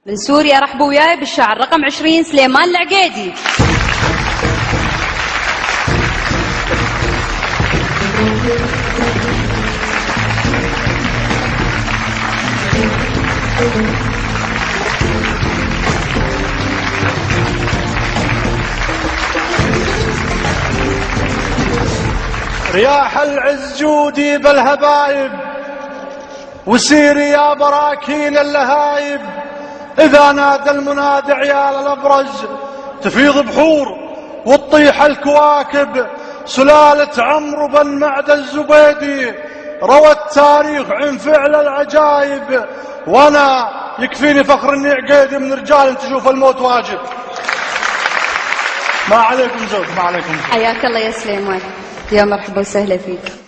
من سوريا رحبوا وياي بالشعر رقم 20 سليمان العقيدي. رياح العز جودي بالهبايب وسيري يا براكين اللهايب، إذا نادى المنادي عيال الأبرز تفيض بحور وتطيح الكواكب. سلالة عمرو بن معد الزبيدي روى التاريخ عن فعل العجايب، وأنا يكفيني فخر إني عقيدي من رجال تشوف الموت واجب. ما عليكم زود، ما عليكم زود. حياك الله يا سليمان، يا مرحبا وسهلا فيك.